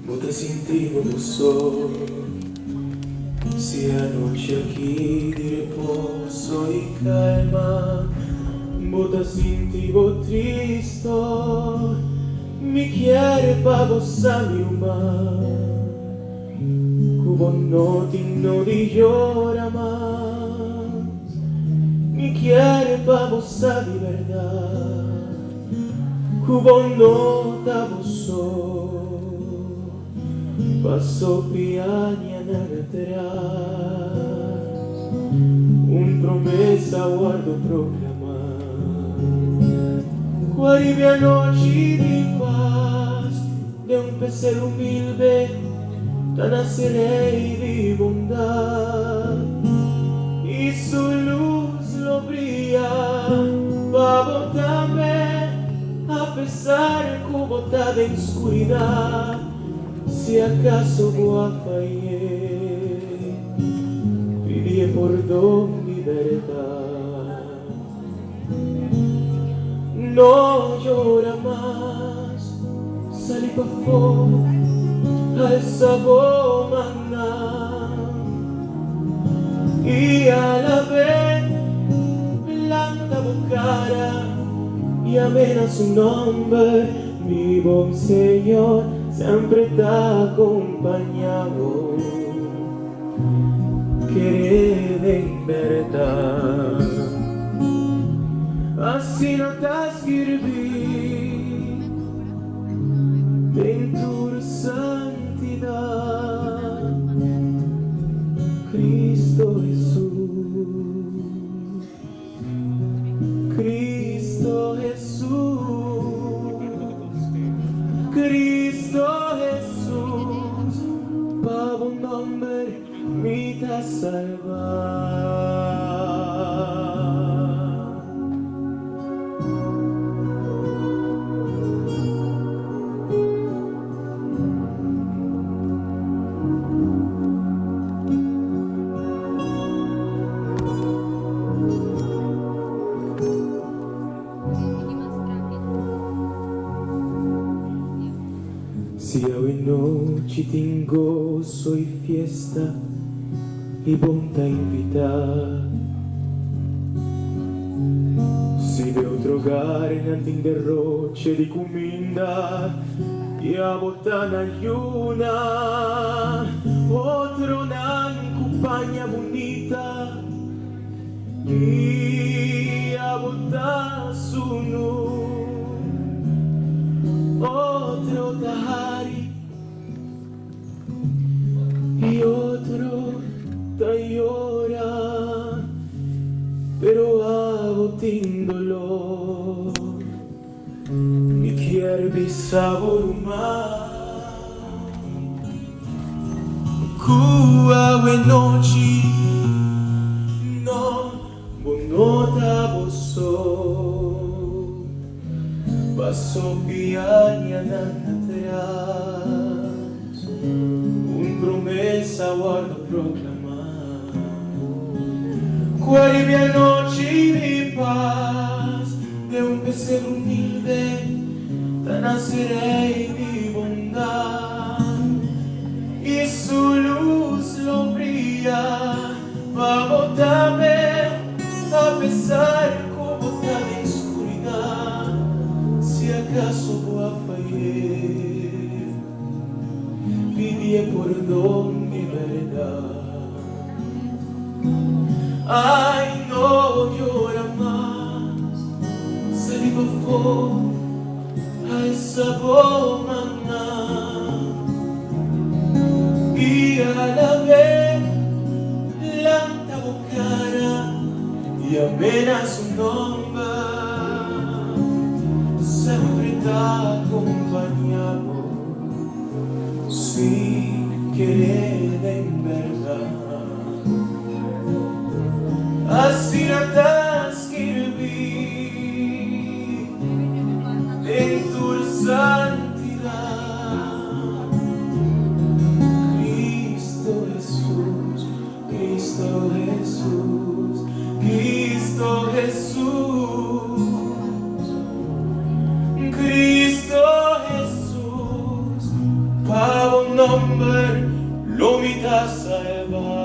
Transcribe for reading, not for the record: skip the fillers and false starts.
Bota sentivo do sol, sia noche aqui de reposo e calma. Bota sentivo tristo, mi quiere pa vosar mi humor. Cubo no di llora más, mi quiere pa vosar mi verdad. Cubo no da vosor. Passo piagna atrás, promessa guardo proclamar. Guaribia noci di paz, de pecer humilde, da nacerei di bondad, y su luz lo brilla, pavo también, a pesar como está de oscuridad. Si acaso guafallé, pidí perdón mi verdad. No llora más, salí pa' fuera al sabor maná, y a la vez planta bocara y amena su nombre, mi buen Señor. Siempre está acompañado, querer en verdad. Así no te escribí en tu santidad, Cristo Jesús, Cristo Jesús, Cristo Jesús, para un nombre me da salvar. Si hoy noche tengo soy fiesta y bonta invitar. Si de otro hogar en derroche de comida y a botar ayuna, otro nan compañía bonita y a botar su luz, otro tahari y otro te llora, pero hago tin dolor, ni quiere sabor humano. Cuba noche no bonota vosotros, paso piaña atrás, promesa guardo proclamar. Guaribia noche de paz, de pecer humilde, da nacerei de bondad, y su luz lo brilla, vamos también, a pesar como está de oscuridad. Si acaso guafallé, pidí perdón mi verdad. Ay, no llora más, salí pa' fuera al sabor maná, y a la vez planta bocara y amena su nombre, siempre está acompañado, sin querer en verdad. Así no te escribí en tu santidad, Cristo Jesús, Cristo Jesús, Cristo Jesús, Cristo Jesús, Pablo. nombre lo mi salvar.